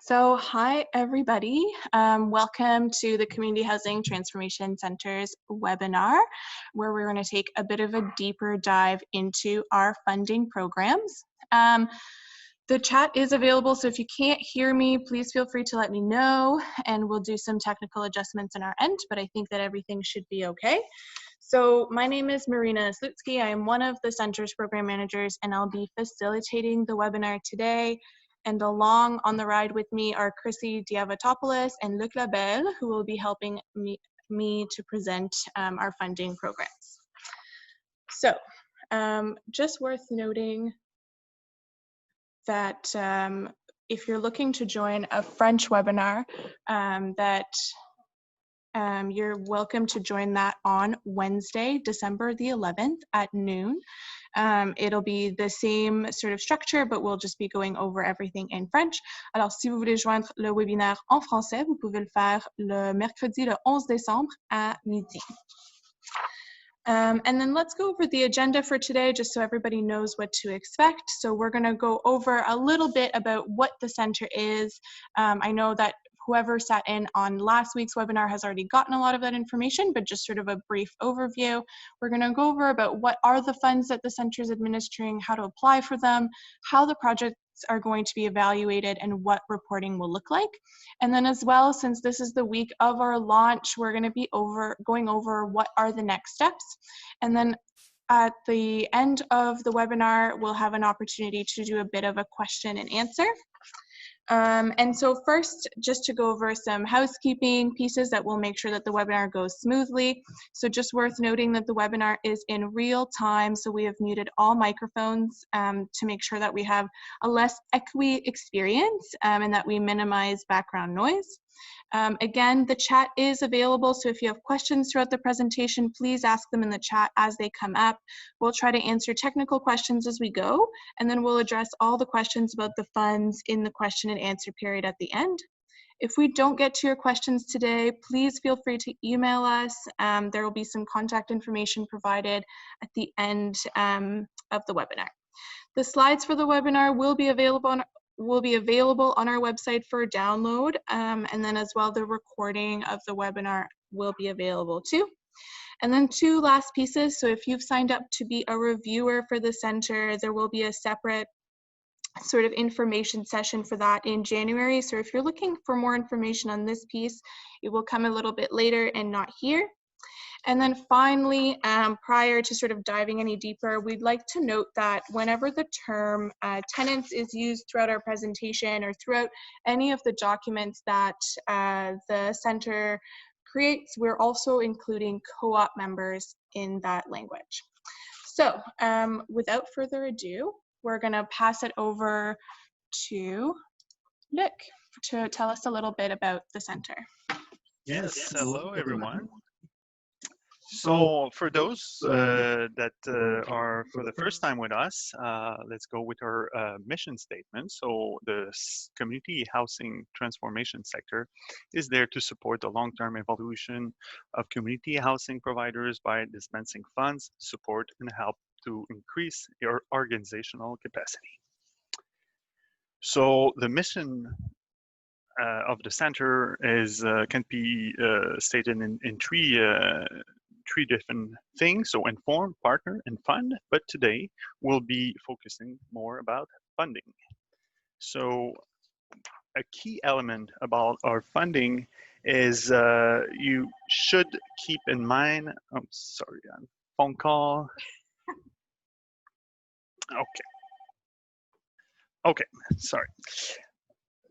Hi everybody. Welcome to the Community Housing Transformation Center's webinar, where we're going to take a bit of a deeper dive into our funding programs. The chat is available, so if you can't hear me, please feel free to let me know, and we'll do some technical adjustments on our end, but I think that everything should be okay. So my name is Marina Slutsky. I am one of the Center's program managers, and I'll be facilitating the webinar today. And along on the ride with me are Chrissy Diavatopoulos and Luc Labelle, who will be helping me to present our funding programs. So just worth noting that if you're looking to join a French webinar, you're welcome to join that on Wednesday, December the 11th at noon. It'll be the same sort of structure, but we'll just be going over everything in French. Alors, si vous voulez joindre le webinaire en français, vous pouvez le faire le mercredi le 11 décembre à midi. And then let's go over the agenda for today, just so everybody knows what to expect. So we're going to go over a little bit about what the center is. I know that whoever sat in on last week's webinar has already gotten a lot of that information, but just sort of a brief overview. We're going to go over about what are the funds that the center is administering, how to apply for them, how the projects are going to be evaluated, and what reporting will look like. And then as well, since this is the week of our launch, we're going to be going over what are the next steps. And then at the end of the webinar, we'll have an opportunity to do a bit of a question and answer. And so first, just to go over some housekeeping pieces that will make sure that the webinar goes smoothly. So just worth noting that the webinar is in real time, so we have muted all microphones to make sure that we have a less echoey experience and that we minimize background noise. Again, the chat is available, so if you have questions throughout the presentation, please ask them in the chat as they come up. We'll try to answer technical questions as we go, and then we'll address all the questions about the funds in the question and answer period at the end. If we don't get to your questions today, please feel free to email us. There will be some contact information provided at the end of the webinar. The slides for the webinar will be available on our website for download, and then as well the recording of the webinar will be available too. And then two last pieces. So if you've signed up to be a reviewer for the center, there will be a separate sort of information session for that in January. So if you're looking for more information on this piece, it will come a little bit later and not here. And then finally, prior to sort of diving any deeper, we'd like to note that whenever the term tenants is used throughout our presentation or throughout any of the documents that the center creates, we're also including co-op members in that language. So without further ado, we're going to pass it over to Luc to tell us a little bit about the center. Yes, hello everyone. So for those that are for the first time with us, let's go with our mission statement. So the community housing transformation sector is there to support the long-term evolution of community housing providers by dispensing funds, support, and help to increase your organizational capacity. So the mission of the center is can be stated in three different things. So inform, partner, and fund. But today we'll be focusing more about funding. So a key element about our funding is you should keep in mind. Oh, sorry, phone call. Okay, sorry.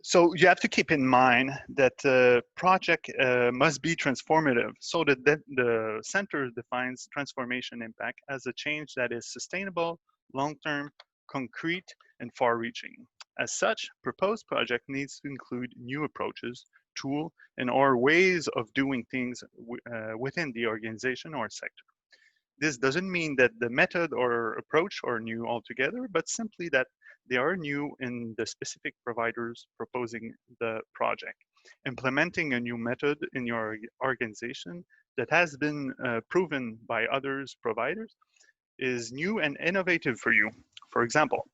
So you have to keep in mind that the project must be transformative, so that the center defines transformation impact as a change that is sustainable, long-term, concrete, and far-reaching. As such, proposed project needs to include new approaches, tools, and/or ways of doing things within the organization or sector. This doesn't mean that the method or approach are new altogether, but simply that they are new in the specific providers proposing the project. Implementing a new method in your organization that has been proven by others providers is new and innovative for you. For example,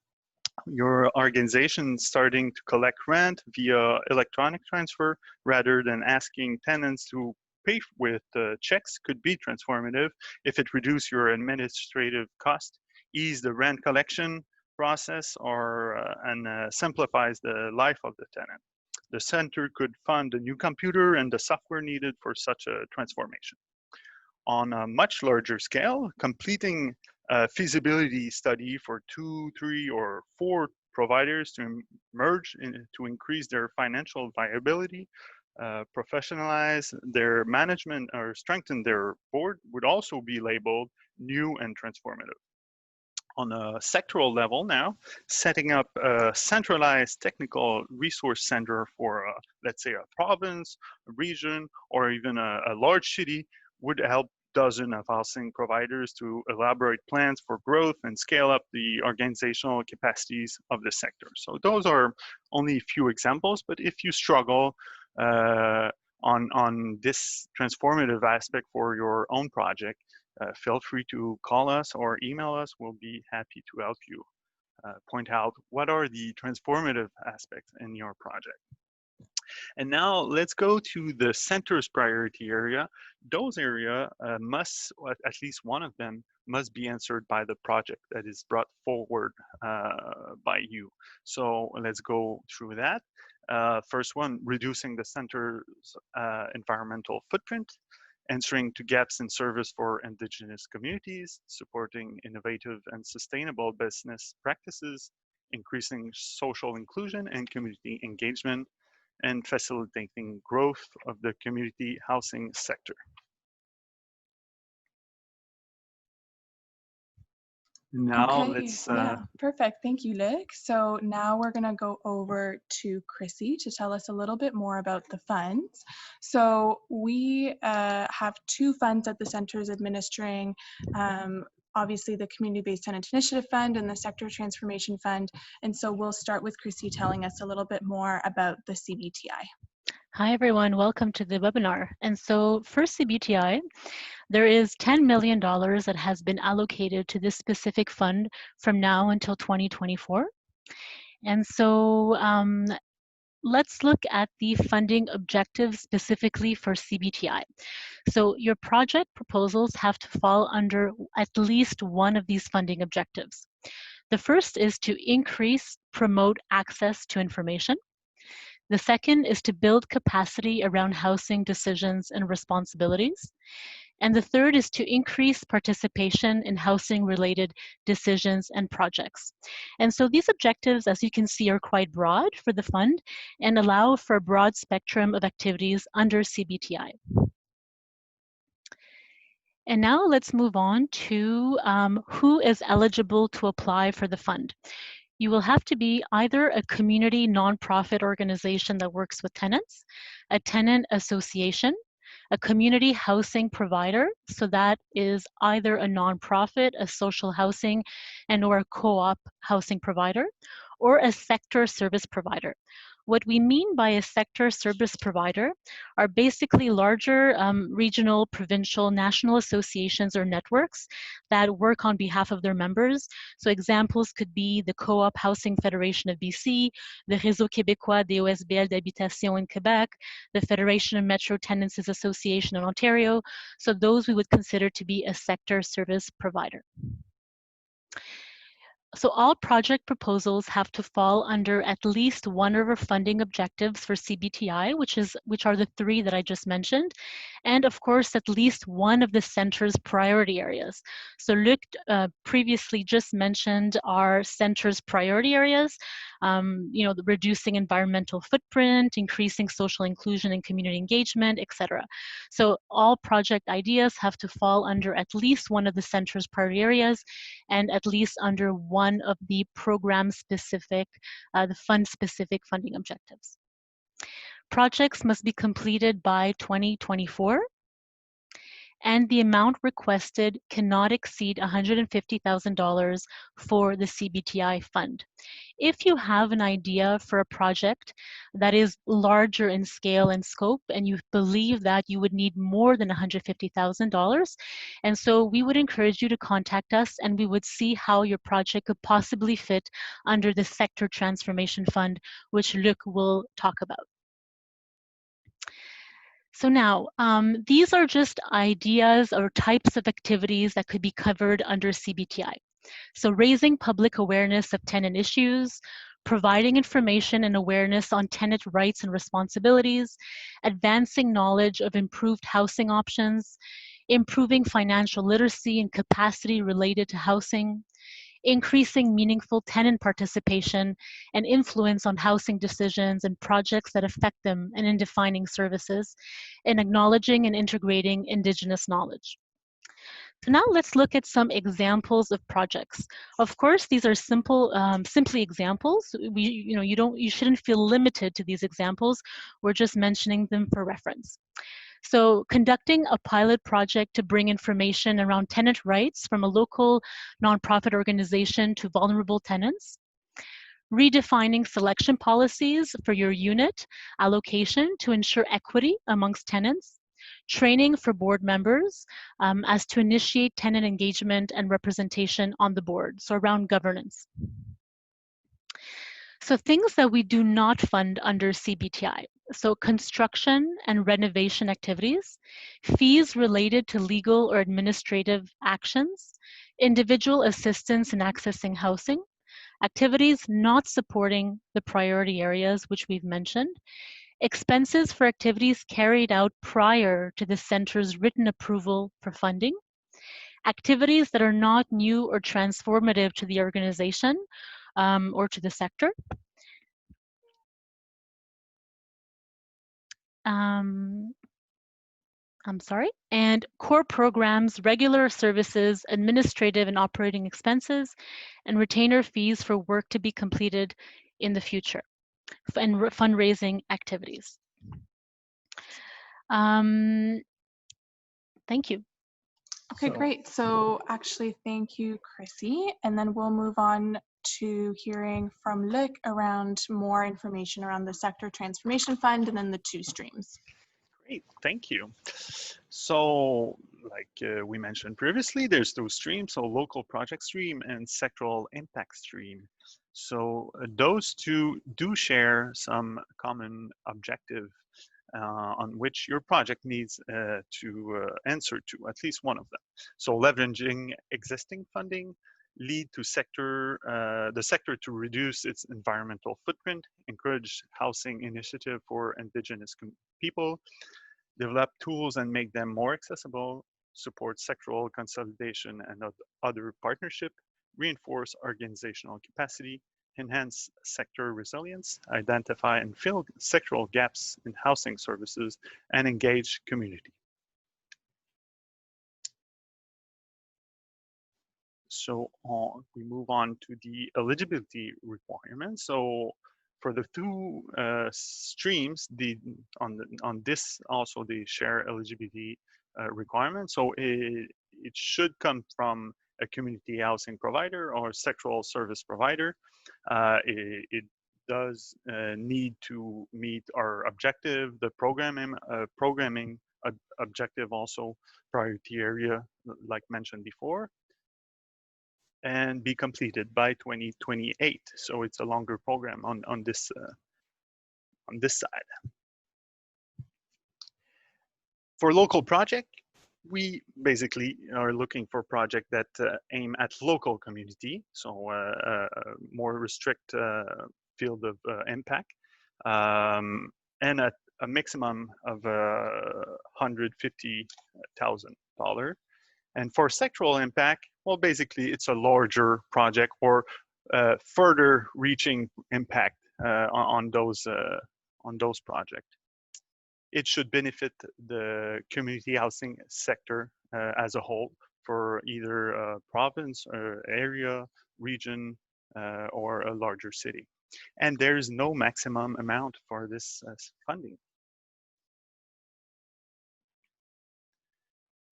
Your organization starting to collect rent via electronic transfer rather than asking tenants to pay with checks could be transformative if it reduces your administrative cost, ease the rent collection process, or and simplifies the life of the tenant. The center could fund the new computer and the software needed for such a transformation. On a much larger scale, completing a feasibility study for 2, 3, or 4 providers to merge to increase their financial viability, professionalize their management, or strengthen their board would also be labeled new and transformative. On a sectoral level now, setting up a centralized technical resource center for, let's say, a province, a region, or even a large city would help dozens of housing providers to elaborate plans for growth and scale up the organizational capacities of the sector. So those are only a few examples, but if you struggle on this transformative aspect for your own project, feel free to call us or email us. We'll be happy to help you point out what are the transformative aspects in your project. And now let's go to the center's priority area. Those areas must, at least one of them, must be answered by the project that is brought forward by you. So let's go through that. First one, reducing the center's environmental footprint, answering to gaps in service for Indigenous communities, supporting innovative and sustainable business practices, increasing social inclusion and community engagement, and facilitating growth of the community housing sector. Now Okay, let's yeah, perfect. Thank you, Luc. So now we're gonna go over to Chrissy to tell us a little bit more about the funds. So we have 2 funds that the center is administering. Obviously the Community-Based Tenant Initiative Fund and the Sector Transformation Fund. And so we'll start with Chrissy telling us a little bit more about the CBTI. Hi everyone, welcome to the webinar. And so for CBTI, there is $10 million that has been allocated to this specific fund from now until 2024. And so let's look at the funding objectives specifically for CBTI. So your project proposals have to fall under at least one of these funding objectives. The first is to increase, promote access to information. The second is to build capacity around housing decisions and responsibilities. And the third is to increase participation in housing-related decisions and projects. And so these objectives, as you can see, are quite broad for the fund and allow for a broad spectrum of activities under CBTI. And now let's move on to who is eligible to apply for the fund. You will have to be either a community nonprofit organization that works with tenants, a tenant association, a community housing provider, so that is either a nonprofit, a social housing, and or a co-op housing provider, or a sector service provider. What we mean by a sector service provider are basically larger regional, provincial, national associations or networks that work on behalf of their members. So examples could be the Co-op Housing Federation of BC, the Réseau Québécois des OSBL d'habitation in Quebec, the Federation of Metro Tenancies Association in Ontario. So those we would consider to be a sector service provider. So all project proposals have to fall under at least one of our funding objectives for CBTI, which are the 3 that I just mentioned, and of course at least one of the center's priority areas. So Luc previously just mentioned our center's priority areas, reducing environmental footprint, increasing social inclusion and community engagement, etc. So all project ideas have to fall under at least one of the center's priority areas and at least under one of the program-specific, the fund-specific funding objectives. Projects must be completed by 2024. and the amount requested cannot exceed $150,000 for the CBTI fund. If you have an idea for a project that is larger in scale and scope, and you believe that you would need more than $150,000, and so we would encourage you to contact us, and we would see how your project could possibly fit under the Sector Transformation Fund, which Luc will talk about. So now, these are just ideas or types of activities that could be covered under CBTI. So raising public awareness of tenant issues, providing information and awareness on tenant rights and responsibilities, advancing knowledge of improved housing options, improving financial literacy and capacity related to housing, increasing meaningful tenant participation and influence on housing decisions and projects that affect them, and in defining services, and acknowledging and integrating Indigenous knowledge. So now let's look at some examples of projects. Of course, these are simply examples. You shouldn't feel limited to these examples. We're just mentioning them for reference. So conducting a pilot project to bring information around tenant rights from a local nonprofit organization to vulnerable tenants. Redefining selection policies for your unit allocation to ensure equity amongst tenants. Training for board members as to initiate tenant engagement and representation on the board, so around governance. So things that we do not fund under CBTI. So construction and renovation activities, fees related to legal or administrative actions, individual assistance in accessing housing, activities not supporting the priority areas which we've mentioned, expenses for activities carried out prior to the center's written approval for funding, activities that are not new or transformative to the organization or to the sector. And core programs, regular services, administrative and operating expenses, and retainer fees for work to be completed in the future, and fundraising activities. Thank you. Okay, great. So actually, thank you, Chrissy. And then we'll move on to hearing from Luc around more information around the Sector Transformation Fund and then the two streams. Great, thank you. So like we mentioned previously, there's those streams, so local project stream and sectoral impact stream. So those two do share some common objective on which your project needs to answer to, at least one of them. So leveraging existing funding, lead to the sector to reduce its environmental footprint, encourage housing initiative for Indigenous people, develop tools and make them more accessible, support sectoral consolidation and other partnership, reinforce organizational capacity, enhance sector resilience, identify and fill sectoral gaps in housing services, and engage community. So we move on to the eligibility requirements. So for the two streams, on this also they share eligibility requirements. So it should come from a community housing provider or sectoral service provider. It does need to meet our objective, the programming objective, also priority area, like mentioned before, and be completed by 2028. So it's a longer program on this side. For local project, we basically are looking for projects that aim at local community, so more restrict field of impact, and at a maximum of $150,000. And for sectoral impact, well, basically it's a larger project or further reaching impact on those projects. It should benefit the community housing sector as a whole for either a province or area, region, or a larger city. And there's no maximum amount for this funding.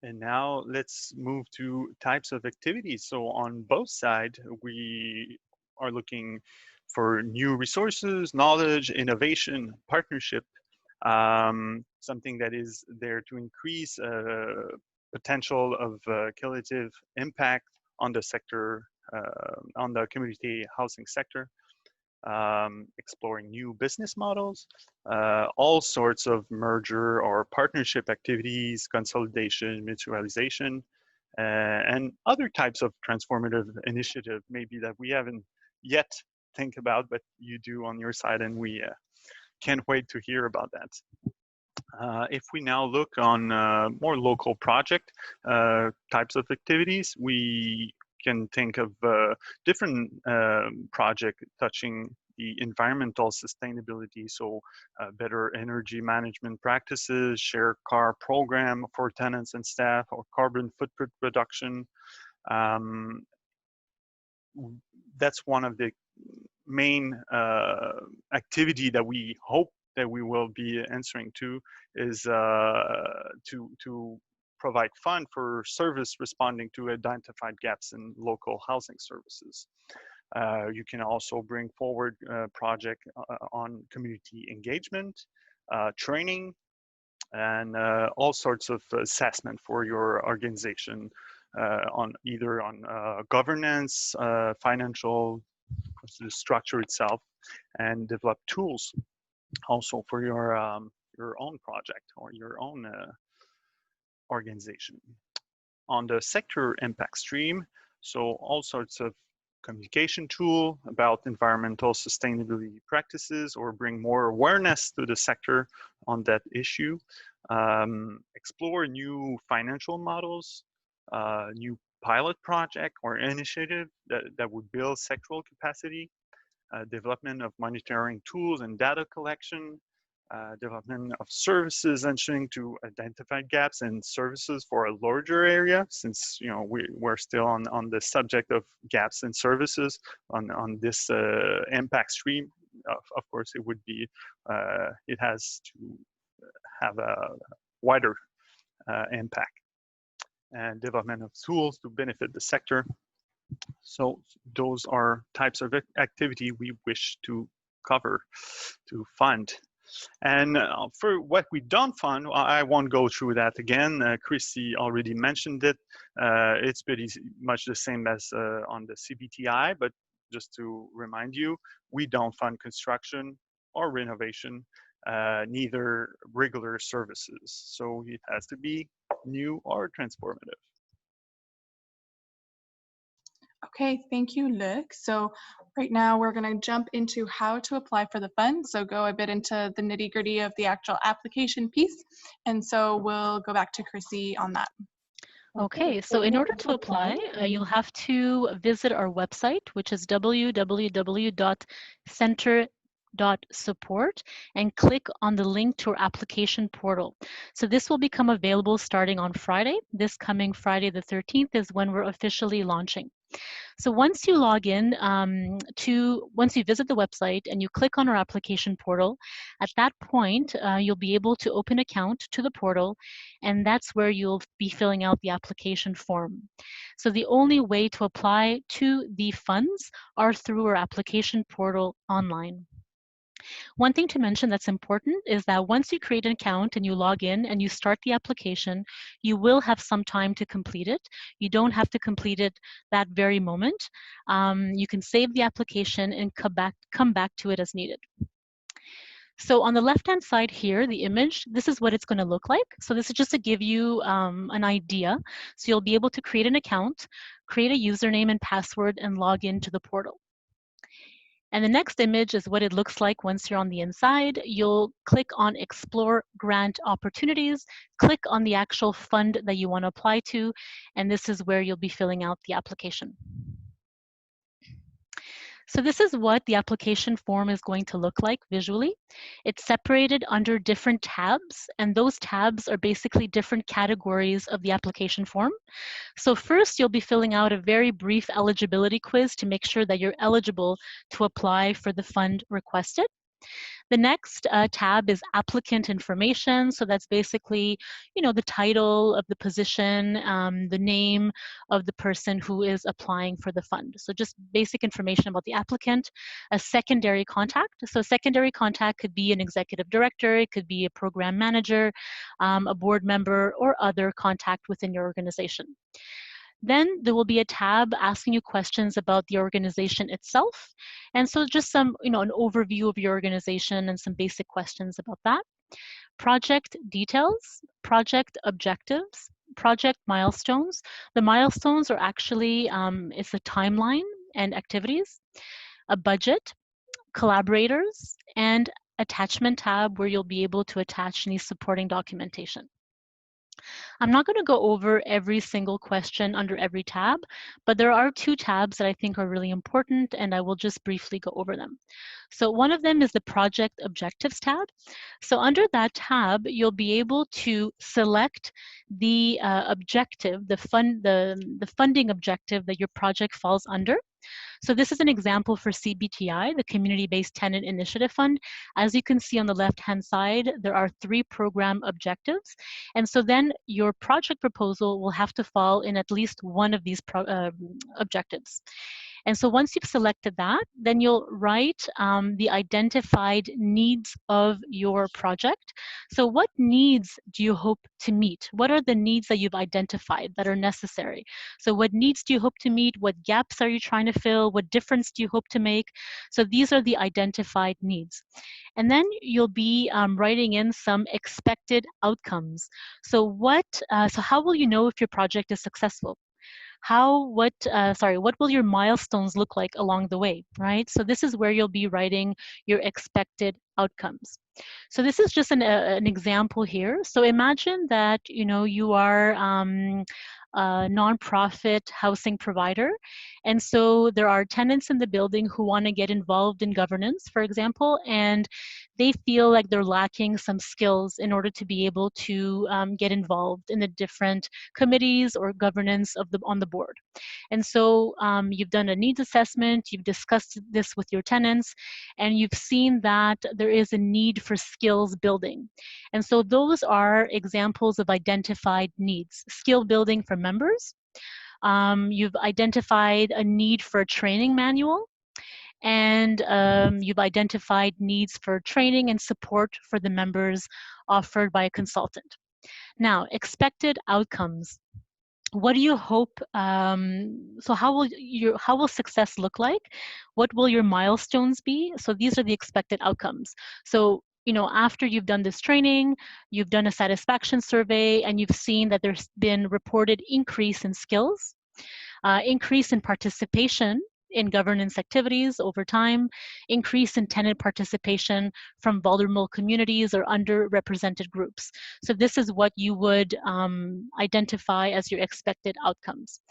And now let's move to types of activities. So on both sides, we are looking for new resources, knowledge, innovation, partnership, something that is there to increase potential of cumulative impact on the sector, on the community housing sector. Exploring new business models, all sorts of merger or partnership activities, consolidation, mutualization, and other types of transformative initiative maybe that we haven't yet think about, but you do on your side, and we can't wait to hear about that. If we now look on more local project types of activities, we can think of different project touching the environmental sustainability, so better energy management practices, share car program for tenants and staff, or carbon footprint reduction. That's one of the main activity that we hope that we will be answering to, is to provide fund for service responding to identified gaps in local housing services. You can also bring forward a project on community engagement, training, and all sorts of assessment for your organization on either on governance, financial, the structure itself, and develop tools also for your own project or your own organization. On the sector impact stream, so all sorts of communication tool about environmental sustainability practices, or bring more awareness to the sector on that issue. Explore new financial models, new pilot project or initiative that would build sectoral capacity, development of monitoring tools and data collection, development of services ensuring to identify gaps in services for a larger area, since we're still on the subject of gaps in services on this impact stream. Of course, it would be it has to have a wider impact, and development of tools to benefit the sector. So those are types of activity we wish to cover, to fund. And for what we don't fund, I won't go through that again. Chrissy already mentioned it. It's pretty much the same as on the CBTI, but just to remind you, we don't fund construction or renovation, neither regular services. So it has to be new or transformative. Okay, thank you, Luc. So right now we're going to jump into how to apply for the fund. So go a bit into the nitty gritty of the actual application piece. And so we'll go back to Chrissy on that. Okay, so in order to apply, you'll have to visit our website, which is www.center.support, and click on the link to our application portal. So this will become available starting on Friday. This coming Friday the 13th is when we're officially launching. So once you log in once you visit the website and you click on our application portal, at that point, you'll be able to open an account to the portal, and that's where you'll be filling out the application form. So the only way to apply to the funds are through our application portal online. One thing to mention that's important is that once you create an account and you log in and you start the application, you will have some time to complete it. You don't have to complete it that very moment. You can save the application and come back to it as needed. So on the left-hand side here, the image, this is what it's going to look like. So this is just to give you an idea. So you'll be able to create an account, create a username and password, and log into the portal. And the next image is what it looks like once you're on the inside. You'll click on Explore Grant Opportunities, click on the actual fund that you want to apply to, and this is where you'll be filling out the application. So this is what the application form is going to look like visually. It's separated under different tabs, and those tabs are basically different categories of the application form. So first, you'll be filling out a very brief eligibility quiz to make sure that you're eligible to apply for the fund requested. The next tab is applicant information. So that's basically, the title of the position, the name of the person who is applying for the fund. So just basic information about the applicant. A secondary contact. So a secondary contact could be an executive director, it could be a program manager, a board member, or other contact within your organization. Then there will be a tab asking you questions about the organization itself. And so just some, an overview of your organization and some basic questions about that. Project details, project objectives, project milestones. The milestones are actually, it's a timeline and activities, a budget, collaborators, and attachment tab where you'll be able to attach any supporting documentation. I'm not going to go over every single question under every tab, but there are two tabs that I think are really important, and I will just briefly go over them. So one of them is the project objectives tab. So under that tab, you'll be able to select the objective, the funding objective that your project falls under. So this is an example for CBTI, the Community-Based Tenant Initiative Fund. As you can see on the left-hand side, there are 3 program objectives. And so then your project proposal will have to fall in at least one of these objectives. And so once you've selected that, then you'll write the identified needs of your project. So what needs do you hope to meet? What are the needs that you've identified that are necessary? So what needs do you hope to meet? What gaps are you trying to fill? What difference do you hope to make? So these are the identified needs. And then you'll be writing in some expected outcomes. So so how will you know if your project is successful? What will your milestones look like along the way, right? So this is where you'll be writing your expected outcomes. So this is just an example here. So imagine that, you are a nonprofit housing provider. And so there are tenants in the building who want to get involved in governance, for example, and they feel like they're lacking some skills in order to be able to get involved in the different committees or governance on the board. And so you've done a needs assessment, you've discussed this with your tenants, and you've seen that there is a need for skills building. And so those are examples of identified needs. Skill building for members. You've identified a need for a training manual, and you've identified needs for training and support for the members offered by a consultant. Now, expected outcomes. What do you hope, so how will success look like? What will your milestones be? So these are the expected outcomes. So, after you've done this training, you've done a satisfaction survey, and you've seen that there's been reported increase in skills, increase in participation in governance activities over time, increase in tenant participation from vulnerable communities or underrepresented groups. So this is what you would identify as your expected outcomes.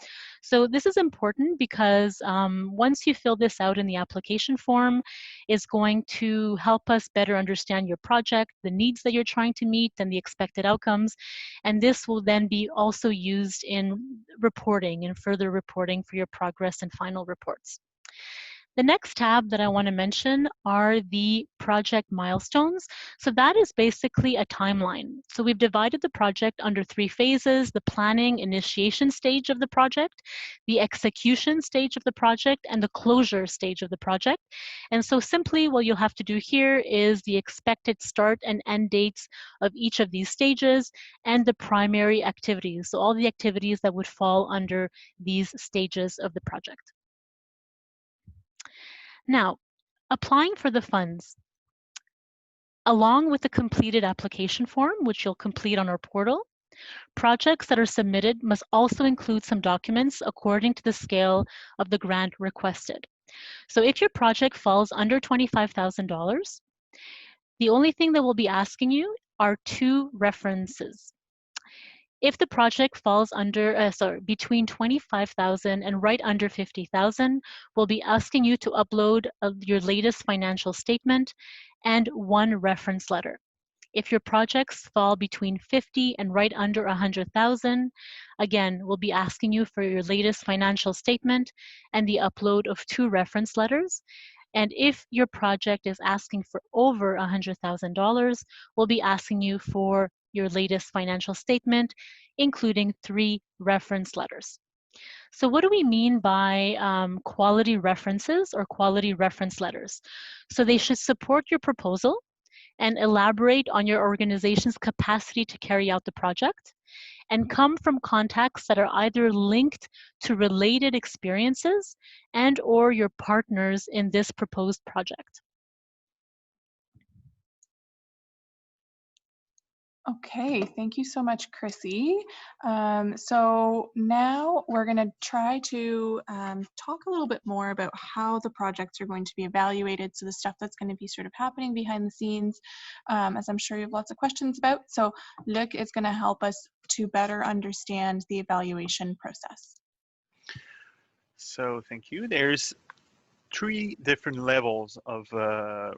So this is important because once you fill this out in the application form, it's going to help us better understand your project, the needs that you're trying to meet, and the expected outcomes. And this will then be also used in reporting and further reporting for your progress and final reports. The next tab that I want to mention are the project milestones. So that is basically a timeline. So we've divided the project under 3 phases: the planning initiation stage of the project, the execution stage of the project, and the closure stage of the project. And so simply what you'll have to do here is the expected start and end dates of each of these stages and the primary activities. So all the activities that would fall under these stages of the project. Now, applying for the funds. Along with the completed application form, which you'll complete on our portal, projects that are submitted must also include some documents according to the scale of the grant requested. So if your project falls under $25,000, the only thing that we'll be asking you are 2 references. If the project falls under, between 25,000 and right under 50,000, we'll be asking you to upload your latest financial statement and 1 reference letter. If your projects fall between 50 and right under 100,000, again, we'll be asking you for your latest financial statement and the upload of 2 reference letters. And if your project is asking for over $100,000, we'll be asking you for your latest financial statement, including 3 reference letters. So what do we mean by quality references or quality reference letters? So they should support your proposal and elaborate on your organization's capacity to carry out the project, and come from contacts that are either linked to related experiences and or your partners in this proposed project. Okay, thank you so much, Chrissy. So now we're going to try to talk a little bit more about how the projects are going to be evaluated. So the stuff that's going to be sort of happening behind the scenes, as I'm sure you have lots of questions about. So Luc is going to help us to better understand the evaluation process. So thank you. There's 3 different levels of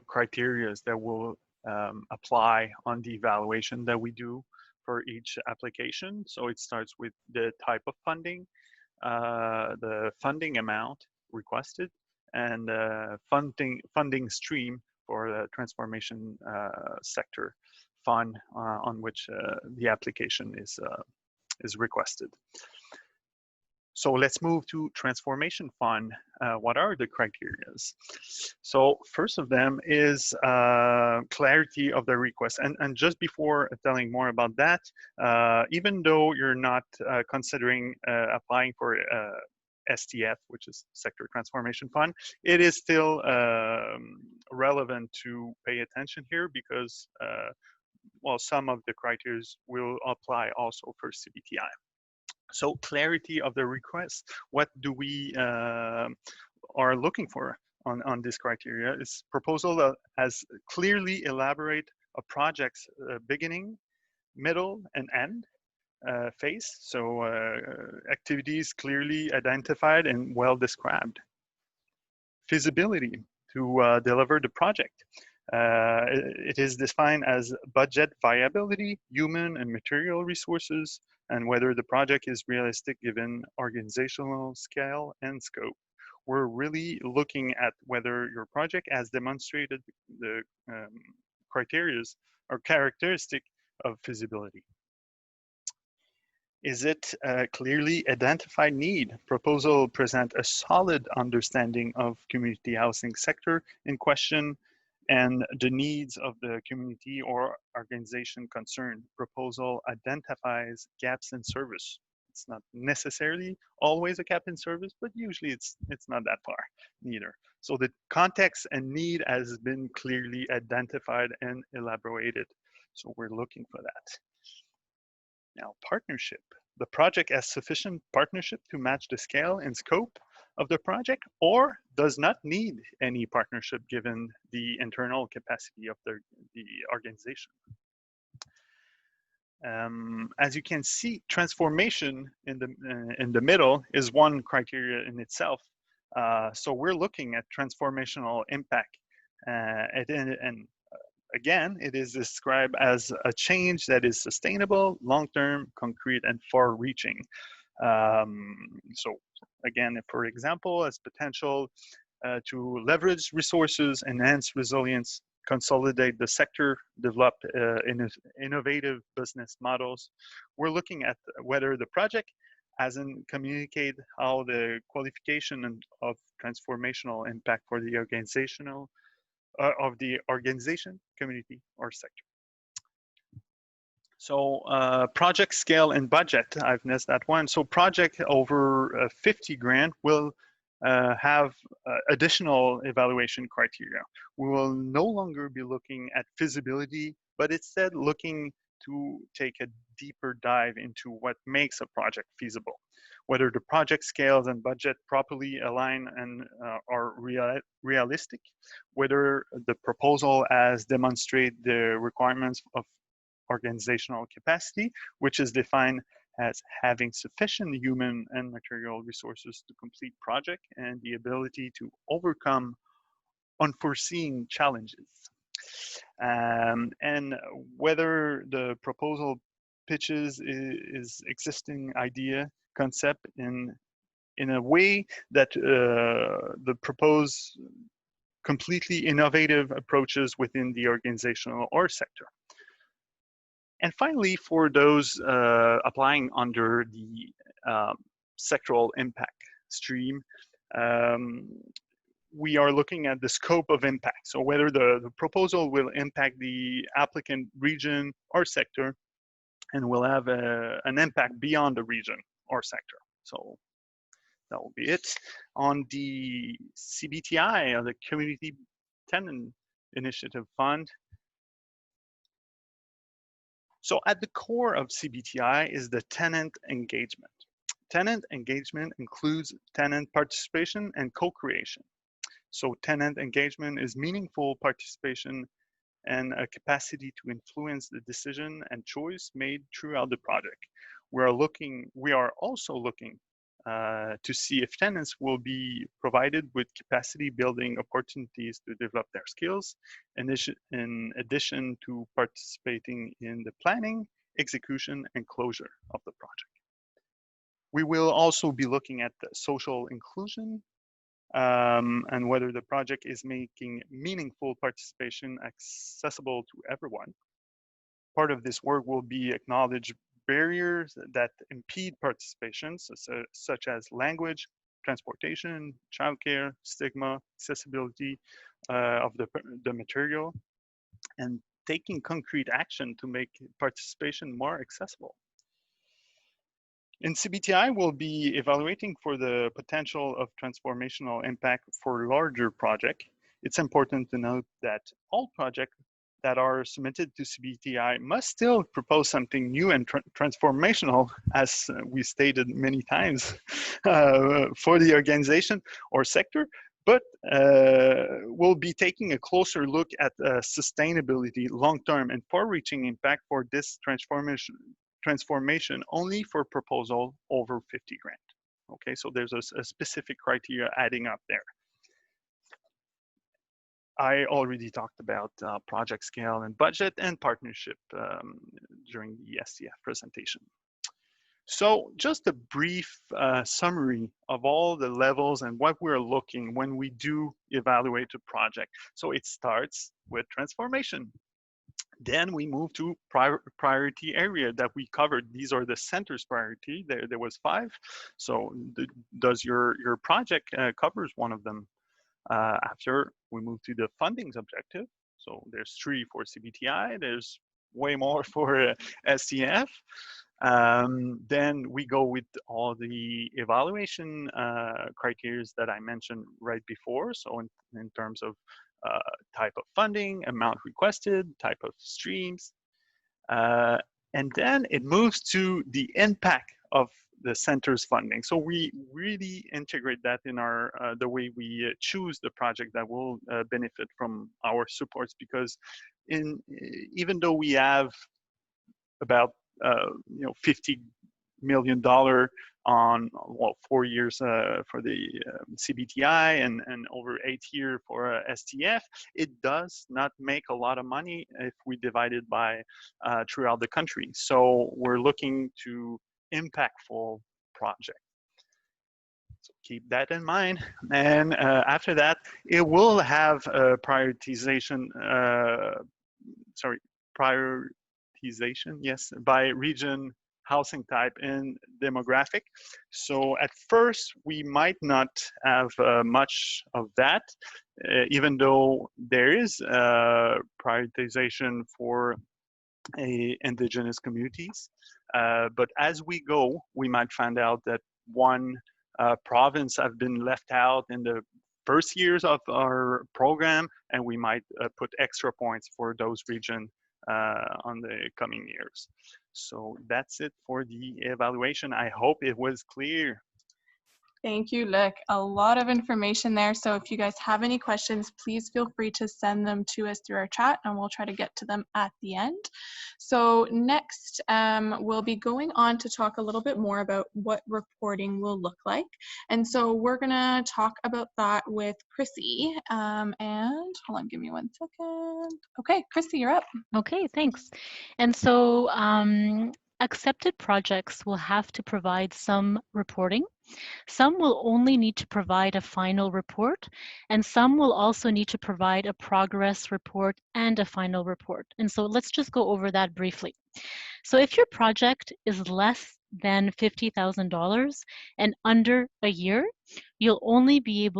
criteria that will apply on the evaluation that we do for each application. So it starts with the type of funding, the funding amount requested, and funding stream for the transformation sector fund on which the application is requested. So let's move to transformation fund. What are the criteria? So first of them is clarity of the request. And just before telling more about that, even though you're not considering applying for STF, which is Sector Transformation Fund, it is still relevant to pay attention here because well, some of the criteria will apply also for CBTI. So clarity of the request, what do we are looking for on this criteria is proposal that has clearly elaborate a project's beginning, middle, and end phase. So activities clearly identified and well described. Feasibility to deliver the project. It is defined as budget viability, human and material resources, and whether the project is realistic given organizational scale and scope. We're really looking at whether your project has demonstrated the criteria or characteristic of feasibility. Is it a clearly identified need? Proposal present a solid understanding of community housing sector in question and the needs of the community or organization concerned. Proposal identifies gaps in service. It's not necessarily always a gap in service, but usually it's not that far neither. So the context and need has been clearly identified and elaborated. So we're looking for that. Now, partnership. The project has sufficient partnership to match the scale and scope of the project or does not need any partnership given the internal capacity of the organization. As you can see, transformation in the middle is one criteria in itself. So we're looking at transformational impact and again, it is described as a change that is sustainable, long-term, concrete, and far-reaching. So again, for example, as potential to leverage resources, enhance resilience, consolidate the sector, develop innovative business models. We're looking at whether the project hasn't communicate how the qualification of transformational impact for the organization, community, or sector. So project scale and budget, I've missed that one. So project over 50 grand will have additional evaluation criteria. We will no longer be looking at feasibility, but instead looking to take a deeper dive into what makes a project feasible. Whether the project scales and budget properly align and are realistic, whether the proposal has demonstrated the requirements of organizational capacity, which is defined as having sufficient human and material resources to complete project and the ability to overcome unforeseen challenges. And whether the proposal pitches is existing idea concept in a way that the proposed completely innovative approaches within the organizational or sector. And finally, for those applying under the sectoral impact stream, we are looking at the scope of impact. So whether the proposal will impact the applicant region or sector, and will have an impact beyond the region or sector. So that will be it. On the CBTI, or the Community Tenant Initiative Fund. So at the core of CBTI is the tenant engagement. Tenant engagement includes tenant participation and co-creation. So tenant engagement is meaningful participation and a capacity to influence the decision and choice made throughout the project. We are also looking to see if tenants will be provided with capacity building opportunities to develop their skills, in addition to participating in the planning, execution, and closure of the project. We will also be looking at the social inclusion and whether the project is making meaningful participation accessible to everyone. Part of this work will be acknowledge barriers that impede participation, such as language, transportation, childcare, stigma, accessibility of the material, and taking concrete action to make participation more accessible. In CBTI, we'll be evaluating for the potential of transformational impact for larger projects. It's important to note that all projects that are submitted to CBTI must still propose something new and transformational, as we stated many times, for the organization or sector, but we'll be taking a closer look at sustainability, long-term and far-reaching impact for this transformation only for proposal over 50 grand. Okay, so there's a specific criteria adding up there. I already talked about project scale and budget and partnership during the STF presentation. So just a brief summary of all the levels and what we're looking when we do evaluate a project. So it starts with transformation. Then we move to priority area that we covered. These are the center's priority. There was 5. So does your project covers one of them? After we move to the funding's objective. So there's 3 for CBTI. There's way more for STF. Then we go with all the evaluation criteria that I mentioned right before. So in terms of type of funding, amount requested, type of streams. And then it moves to the impact of the center's funding. So we really integrate that in our the way we choose the project that will benefit from our supports, because even though we have about $50 million on 4 years for the CBTI and over 8 years for STF, it does not make a lot of money if we divide it by throughout the country. So we're looking to impactful project. So keep that in mind. And after that, it will have a prioritization, yes, by region, housing type, and demographic. So at first, we might not have much of that, even though there is prioritization for indigenous communities. But as we go, we might find out that one province have been left out in the first years of our program, and we might put extra points for those regions on the coming years. So that's it for the evaluation. I hope it was clear. Thank you, Luc. A lot of information there. So if you guys have any questions, please feel free to send them to us through our chat and we'll try to get to them at the end. So next, we'll be going on to talk a little bit more about what reporting will look like. And so we're gonna talk about that with Chrissy. And hold on, give me 1 second. Okay, Chrissy, you're up. Okay, thanks. And so accepted projects will have to provide some reporting. Some will only need to provide a final report, and some will also need to provide a progress report and a final report. And so let's just go over that briefly. So if your project is less than $50,000 and under a year, you'll only be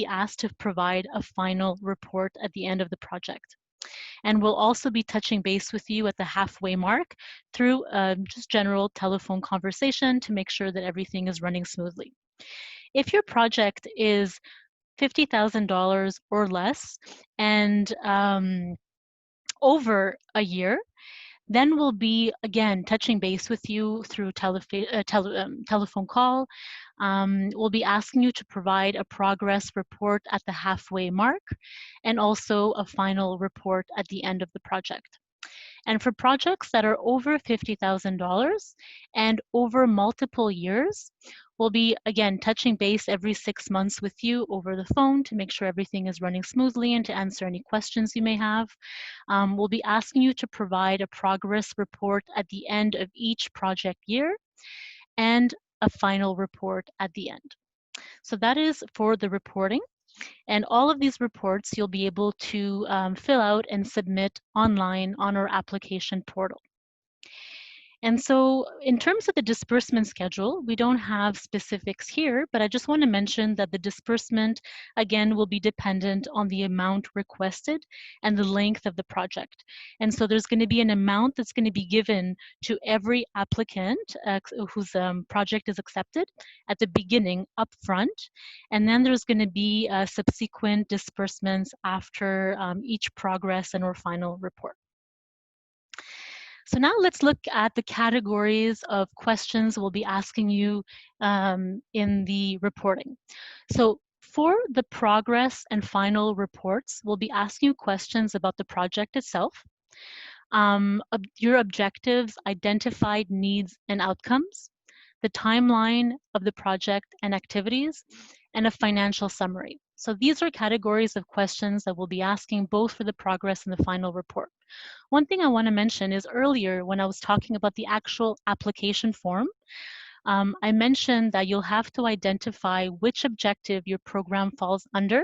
asked to provide a final report at the end of the project. And we'll also be touching base with you at the halfway mark through just general telephone conversation to make sure that everything is running smoothly. If your project is $50,000 or less and over a year, then we'll be, again, touching base with you through telephone call. We'll be asking you to provide a progress report at the halfway mark and also a final report at the end of the project. And for projects that are over $50,000 and over multiple years, we'll be, again, touching base every 6 months with you over the phone to make sure everything is running smoothly and to answer any questions you may have. We'll be asking you to provide a progress report at the end of each project year and a final report at the end. So that is for the reporting. And all of these reports you'll be able to fill out and submit online on our application portal. And so in terms of the disbursement schedule, we don't have specifics here, but I just want to mention that the disbursement, again, will be dependent on the amount requested and the length of the project. And so there's going to be an amount that's going to be given to every applicant whose project is accepted at the beginning upfront. And then there's going to be subsequent disbursements after each progress and or final report. So now let's look at the categories of questions we'll be asking you in the reporting. So for the progress and final reports, we'll be asking you questions about the project itself, your objectives, identified needs and outcomes, the timeline of the project and activities, and a financial summary. So these are categories of questions that we'll be asking both for the progress and the final report. One thing I want to mention is earlier when I was talking about the actual application form, I mentioned that you'll have to identify which objective your program falls under,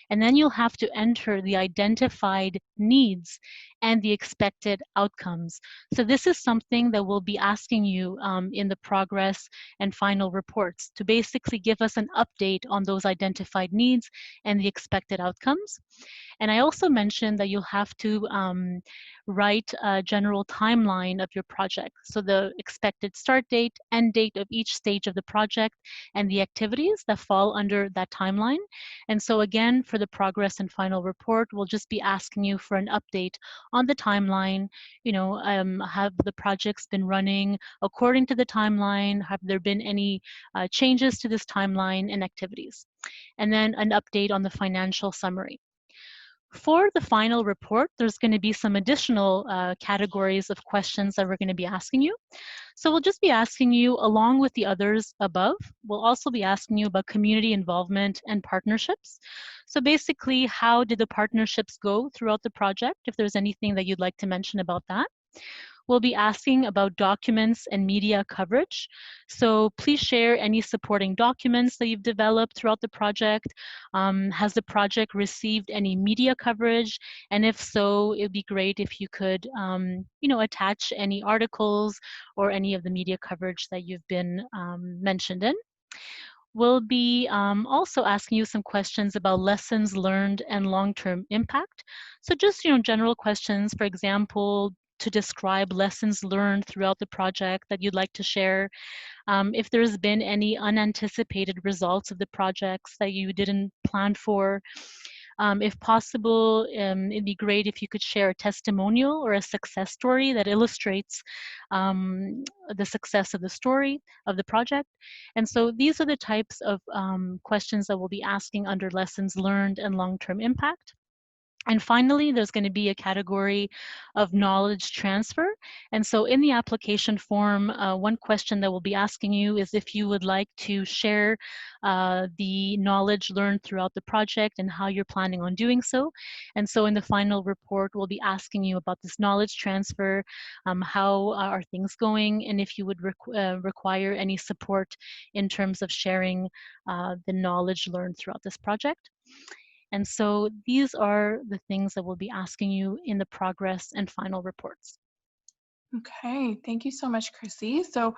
and then you'll have to enter the identified needs and the expected outcomes. So this is something that we'll be asking you in the progress and final reports to basically give us an update on those identified needs and the expected outcomes. And I also mentioned that you'll have to write a general timeline of your project. So the expected start date, end date of each stage of the project, and the activities that fall under that timeline. And so again, for the progress and final report, we'll just be asking you for an update on the timeline. You know, have the projects been running according to the timeline? Have there been any changes to this timeline and activities? And then an update on the financial summary. For the final report, there's going to be some additional categories of questions that we're going to be asking you. So we'll just be asking you, along with the others above, we'll also be asking you about community involvement and partnerships. So basically, how did the partnerships go throughout the project? If there's anything that you'd like to mention about that. We'll be asking about documents and media coverage. So please share any supporting documents that you've developed throughout the project. Has the project received any media coverage? And if so, it'd be great if you could, you know, attach any articles or any of the media coverage that you've been mentioned in. We'll be also asking you some questions about lessons learned and long-term impact. So just, you know, general questions, for example, to describe lessons learned throughout the project that you'd like to share. If there's been any unanticipated results of the projects that you didn't plan for. If possible, it'd be great if you could share a testimonial or a success story that illustrates the success of the story of the project. And so these are the types of questions that we'll be asking under lessons learned and long-term impact. And finally, there's going to be a category of knowledge transfer. And so in the application form, one question that we'll be asking you is if you would like to share the knowledge learned throughout the project and how you're planning on doing so. And so in the final report, we'll be asking you about this knowledge transfer, how are things going, and if you would require any support in terms of sharing the knowledge learned throughout this project. And so these are the things that we'll be asking you in the progress and final reports. Okay, thank you so much, Chrissy. So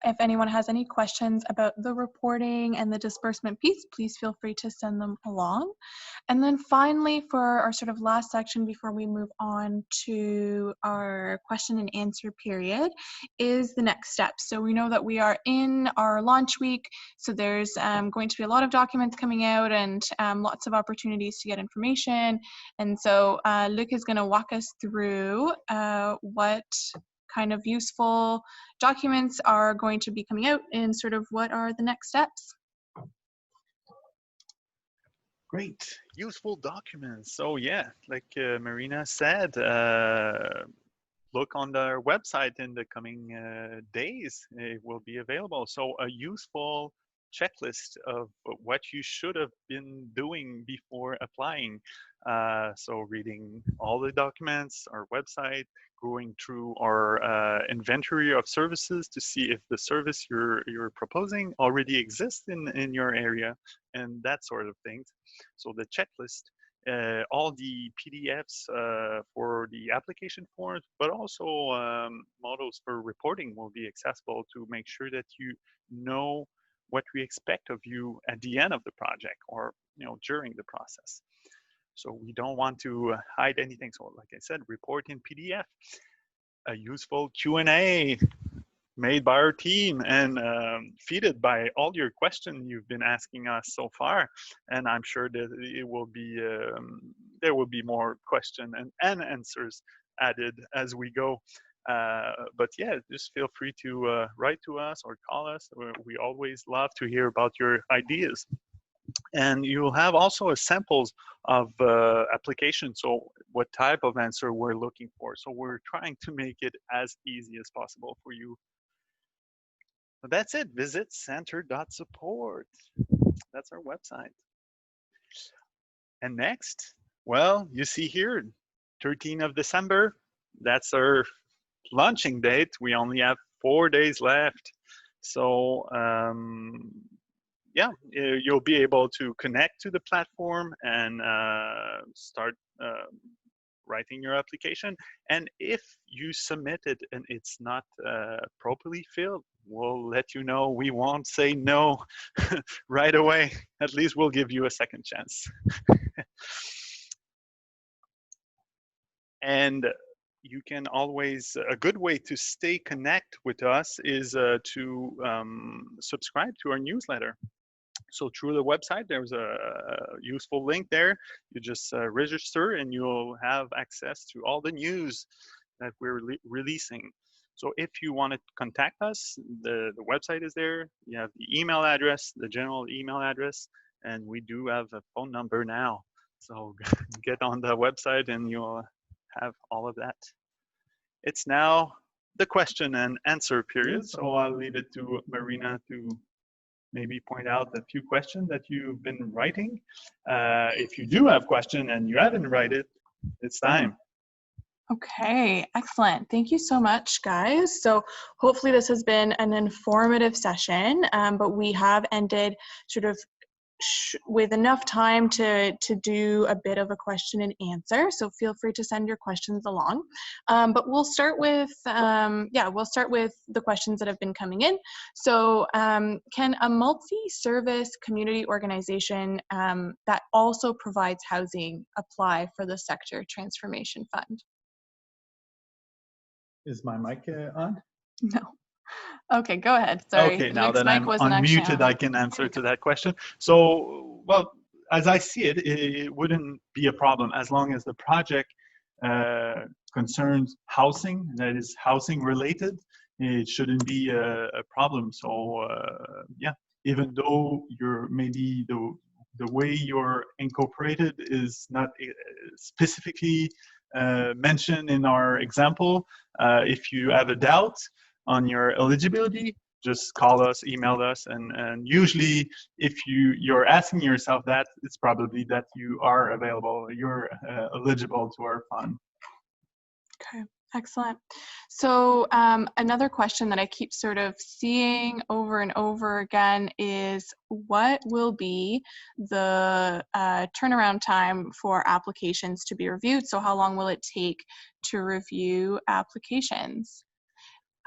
if anyone has any questions about the reporting and the disbursement piece, please feel free to send them along. And then finally, for our sort of last section before we move on to our question and answer period, is the next steps. So we know that we are in our launch week, so there's going to be a lot of documents coming out and lots of opportunities to get information. And so Luc is going to walk us through what kind of useful documents are going to be coming out and sort of what are the next steps. Great, useful documents. So yeah, like Marina said, look on their website in the coming days. It will be available. So a useful checklist of what you should have been doing before applying. So reading all the documents, our website, going through our inventory of services to see if the service you're proposing already exists in your area and that sort of things. So the checklist, all the PDFs for the application forms, but also models for reporting will be accessible to make sure that you know what we expect of you at the end of the project or during the process. So we don't want to hide anything. So like I said, report in PDF, a useful Q&A made by our team and feeded by all your questions you've been asking us so far. And I'm sure that it will be there will be more questions and answers added as we go. But yeah, just feel free to write to us or call us. We always love to hear about your ideas. And you'll have also a samples of applications, so what type of answer we're looking for. So we're trying to make it as easy as possible for you. But that's it. Visit center.support. That's our website. And next, well, you see here, 13th of December, that's our launching date. We only have 4 days left. So yeah, you'll be able to connect to the platform and start writing your application. And if you submit it and it's not properly filled, we'll let you know. We won't say no right away. At least we'll give you a second chance. And you can always, a good way to stay connect with us is to subscribe to our newsletter. So through the website, there's a useful link there. You just register and you'll have access to all the news that we're releasing. So if you want to contact us, the website is there. You have the email address, the general email address, and we do have a phone number now. So get on the website and you'll have all of that. It's now the question and answer period. So I'll leave it to Marina to maybe point out a few questions that you've been writing. If you do have questions and you haven't written it, it's time. Okay, excellent. Thank you so much, guys. So hopefully this has been an informative session, but we have ended sort of with enough time to do a bit of a question and answer. So feel free to send your questions along. But we'll start with, we'll start with the questions that have been coming in. So can a multi-service community organization that also provides housing apply for the Sector Transformation Fund? Is my mic on? No. Okay, go ahead. Sorry. Okay, now Luc's that mic I'm wasn't actually unmuted, on. I can answer to that question. So, well, as I see it, it wouldn't be a problem as long as the project concerns housing, that is housing related. It shouldn't be a problem. So, yeah, even though maybe the the way you're incorporated is not specifically mentioned in our example. If you have a doubt on your eligibility, just call us, email us, and usually if you're asking yourself that, it's probably that you are available, you're eligible to our fund. Okay, excellent. So another question that I keep sort of seeing over and over again is, what will be the turnaround time for applications to be reviewed? So how long will it take to review applications?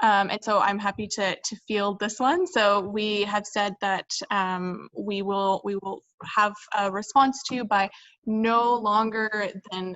And so I'm happy to field this one. So we have said that we will have a response to you by no longer than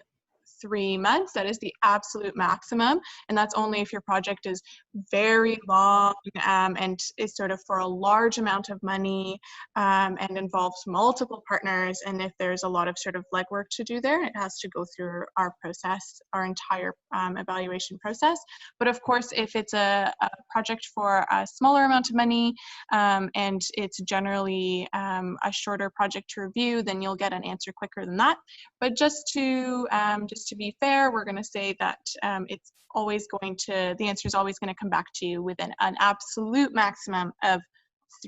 3 months. That is the absolute maximum, and that's only if your project is very long and is sort of for a large amount of money and involves multiple partners, and if there's a lot of sort of legwork to do there, it has to go through our process, our entire evaluation process. But of course, if it's a project for a smaller amount of money and it's generally a shorter project to review, then you'll get an answer quicker than that. But just to be fair, we're going to say that it's always going to, the answer is always going to come back to you within an absolute maximum of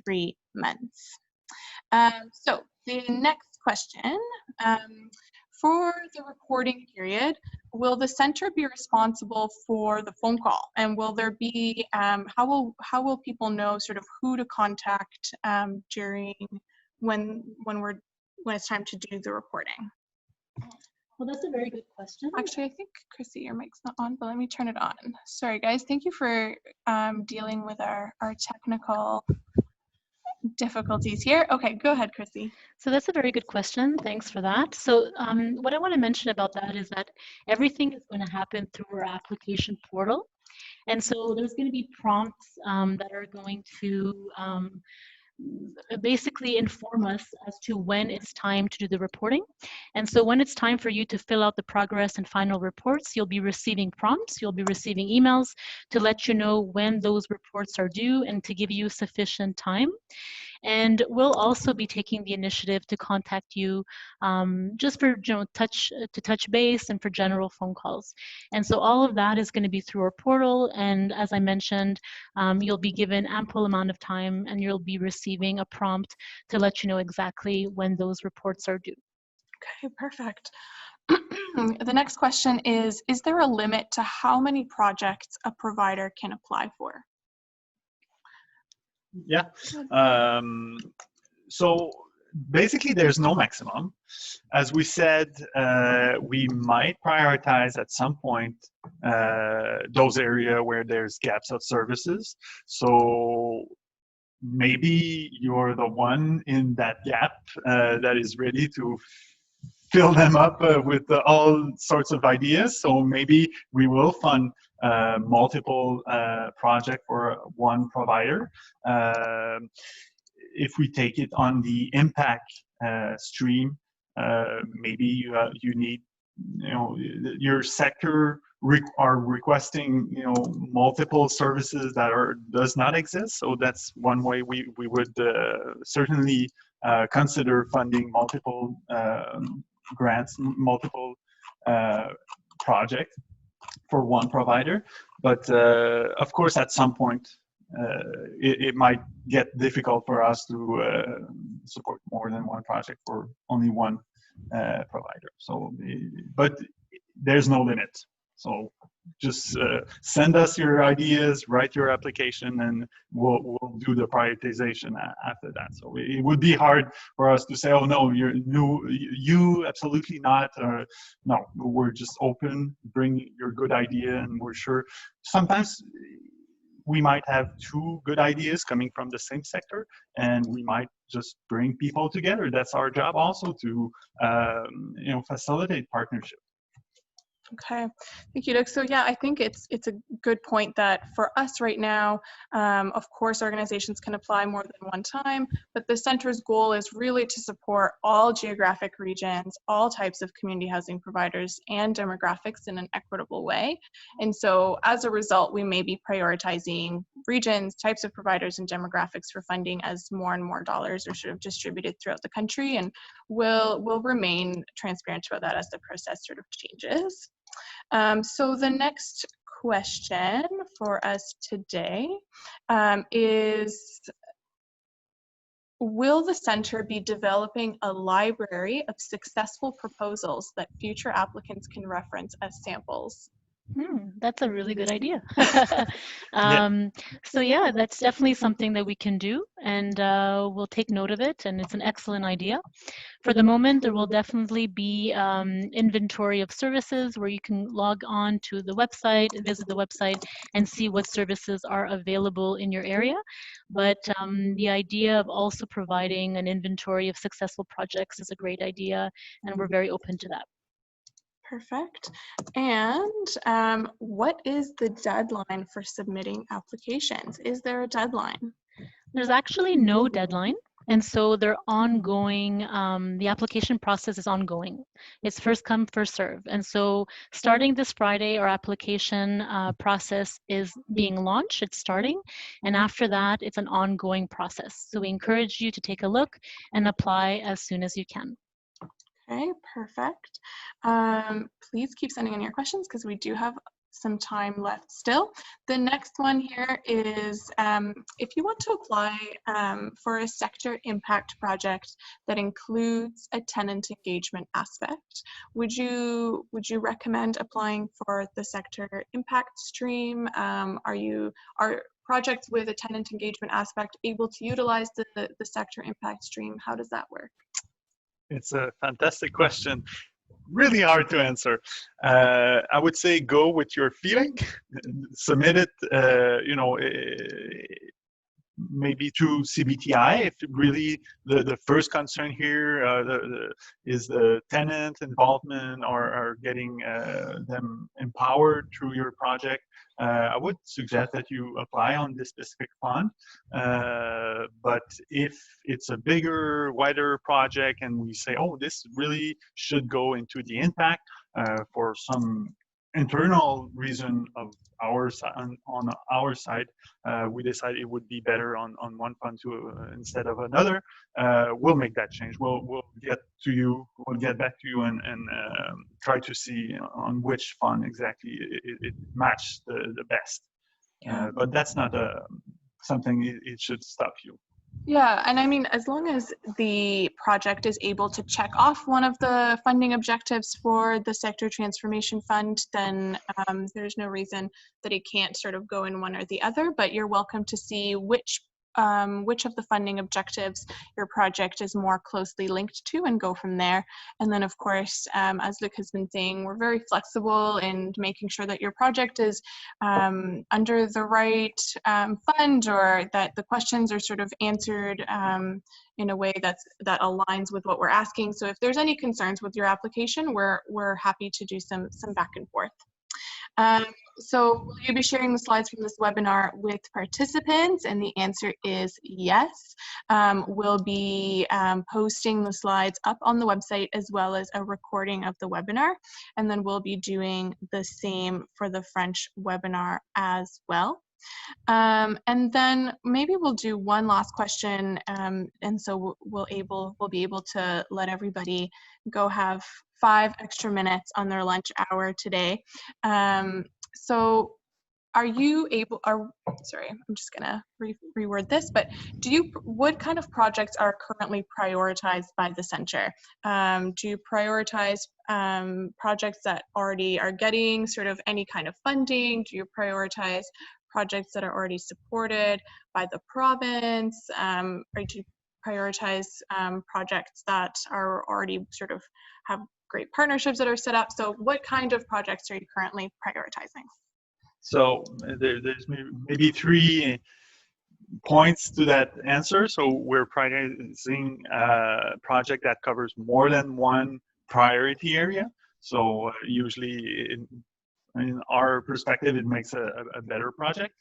3 months. So the next question, for the reporting period, will the center be responsible for the phone call? And will there be, how will people know sort of who to contact during when it's time to do the reporting? Well, that's a very good question. Actually, I think, Chrissy, your mic's not on, but let me turn it on. Sorry, guys. Thank you for dealing with our technical difficulties here. Okay, go ahead, Chrissy. So that's a very good question. Thanks for that. So what I want to mention about that is that everything is going to happen through our application portal. And so there's going to be prompts that are going to basically inform us as to when it's time to do the reporting. And so when it's time for you to fill out the progress and final reports, you'll be receiving prompts, you'll be receiving emails to let you know when those reports are due and to give you sufficient time. And we'll also be taking the initiative to contact you just for touch base and for general phone calls. And so all of that is going to be through our portal. And as I mentioned, you'll be given ample amount of time and you'll be receiving a prompt to let you know exactly when those reports are due. Okay, perfect. The next question is there a limit to how many projects a provider can apply for? Yeah. So basically, there's no maximum. As we said, we might prioritize at some point those areas where there's gaps of services. So maybe you're the one in that gap that is ready to fill them up with all sorts of ideas. So maybe we will fund multiple projects for one provider. If we take it on the impact stream, maybe you need, your sector are requesting, multiple services that does not exist. So that's one way we would certainly consider funding multiple grants, multiple projects for one provider. But of course, at some point, it might get difficult for us to support more than one project for only one provider. So, but there's no limit. So just send us your ideas, write your application, and we'll do the prioritization after that. So it would be hard for us to say, oh no, you absolutely not. No, we're just open, bring your good idea, and we're sure. Sometimes we might have two good ideas coming from the same sector, and we might just bring people together. That's our job also, to facilitate partnership. Okay, thank you, Doug. So yeah, I think it's a good point that for us right now, of course, organizations can apply more than one time, but the center's goal is really to support all geographic regions, all types of community housing providers and demographics in an equitable way. And so as a result, we may be prioritizing regions, types of providers and demographics for funding as more and more dollars are sort of distributed throughout the country, and we'll remain transparent about that as the process sort of changes. So the next question for us today is, will the center be developing a library of successful proposals that future applicants can reference as samples? That's a really good idea. Yeah. So yeah, that's definitely something that we can do, and we'll take note of it, and it's an excellent idea. For the moment, there will definitely be inventory of services where you can log on to the website, visit the website, and see what services are available in your area. But the idea of also providing an inventory of successful projects is a great idea, and we're very open to that. Perfect. And what is the deadline for submitting applications? Is there a deadline? There's actually no deadline. And so they're ongoing, the application process is ongoing. It's first come, first serve. And so starting this Friday, our application process is being launched, it's starting. And after that, it's an ongoing process. So we encourage you to take a look and apply as soon as you can. Okay, perfect. Please keep sending in your questions because we do have some time left still. The next one here is if you want to apply for a sector impact project that includes a tenant engagement aspect, would you recommend applying for the sector impact stream? Are projects with a tenant engagement aspect able to utilize the sector impact stream? How does that work? It's a fantastic question. Really hard to answer. I would say go with your feeling, submit it, maybe through CBTI, if really the first concern here is the tenant involvement or getting them empowered through your project. I would suggest that you apply on this specific fund. But if it's a bigger, wider project and we say, oh, this really should go into the impact for some internal reason of ours on our side, we decided it would be better on one fund instead of another. We'll make that change. We'll get to you. We'll get back to you and try to see on which fund exactly it matched the best. But that's not something it should stop you. Yeah, and I mean, as long as the project is able to check off one of the funding objectives for the sector transformation fund, then there's no reason that it can't sort of go in one or the other, but you're welcome to see which of the funding objectives your project is more closely linked to and go from there. And then of course, as Luc has been saying, we're very flexible in making sure that your project is under the right fund, or that the questions are sort of answered in a way that aligns with what we're asking. So if there's any concerns with your application, we're happy to do some back and forth. So will you be sharing the slides from this webinar with participants? And the answer is yes. We'll be posting the slides up on the website as well as a recording of the webinar. And then we'll be doing the same for the French webinar as well. And then maybe we'll do one last question, and so we'll be able to let everybody go have 5 extra minutes on their lunch hour today. So are you able, sorry, I'm just gonna reword this, but what kind of projects are currently prioritized by the center? Do you prioritize projects that already are getting sort of any kind of funding? Do you prioritize projects that are already supported by the province? Or do you prioritize projects that are already sort of have great partnerships that are set up? So what kind of projects are you currently prioritizing? So there's maybe 3 points to that answer. So we're prioritizing a project that covers more than one priority area. So usually, in our perspective, it makes a better project.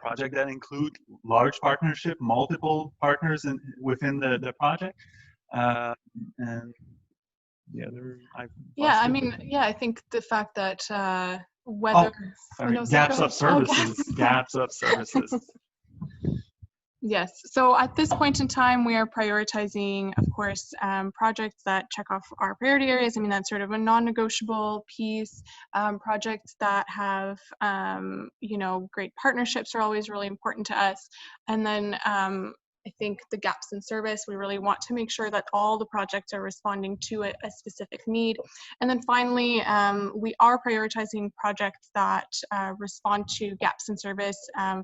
Project that include large partnership, multiple partners within the project, and the other. Yeah, I mean, yeah, I think the fact that Oh, whether sorry, no, sorry, gaps go of ahead. Okay. services, gaps of services. Yes. So at this point in time, we are prioritizing, of course, projects that check off our priority areas. I mean, that's sort of a non-negotiable piece. Projects that have, you know, great partnerships are always really important to us. And then I think the gaps in service, we really want to make sure that all the projects are responding to a specific need. And then finally, we are prioritizing projects that respond to gaps in service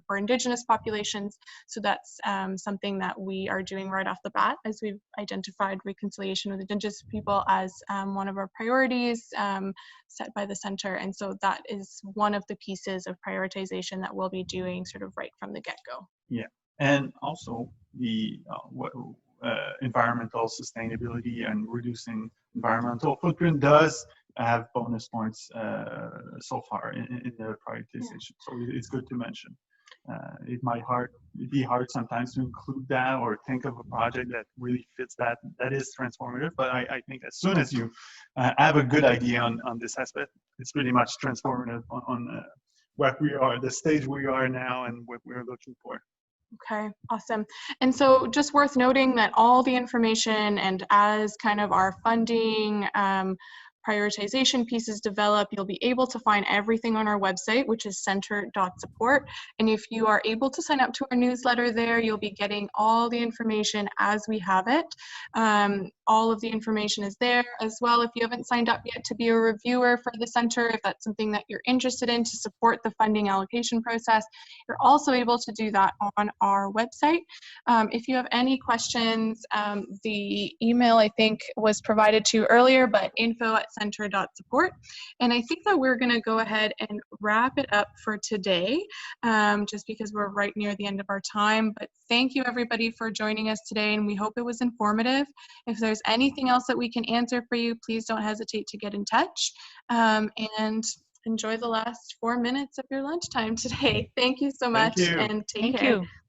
for Indigenous populations. So that's something that we are doing right off the bat, as we've identified reconciliation with Indigenous people as one of our priorities set by the center. And so that is one of the pieces of prioritization that we'll be doing sort of right from the get-go. Yeah, and also the environmental sustainability and reducing environmental footprint does have bonus points so far in the prioritization. So it's good to mention. It might be hard sometimes to include that or think of a project that really fits that is transformative. But I think as soon as you have a good idea on this aspect, it's pretty much transformative on what we are, the stage we are now, and what we're looking for. Okay, awesome. And so just worth noting that all the information, and as kind of our funding prioritization pieces develop, you'll be able to find everything on our website, which is center.support. And if you are able to sign up to our newsletter there, you'll be getting all the information as we have it. All of the information is there as well. If you haven't signed up yet to be a reviewer for the center, if that's something that you're interested in to support the funding allocation process, you're also able to do that on our website. If you have any questions, the email I think was provided to you earlier, but info@center.support. And I think that we're going to go ahead and wrap it up for today, just because we're right near the end of our time. But thank you everybody for joining us today, and we hope it was informative. If there's anything else that we can answer for you, please don't hesitate to get in touch. And enjoy the last 4 minutes of your lunchtime today. Thank you so much, and take care. Thank you.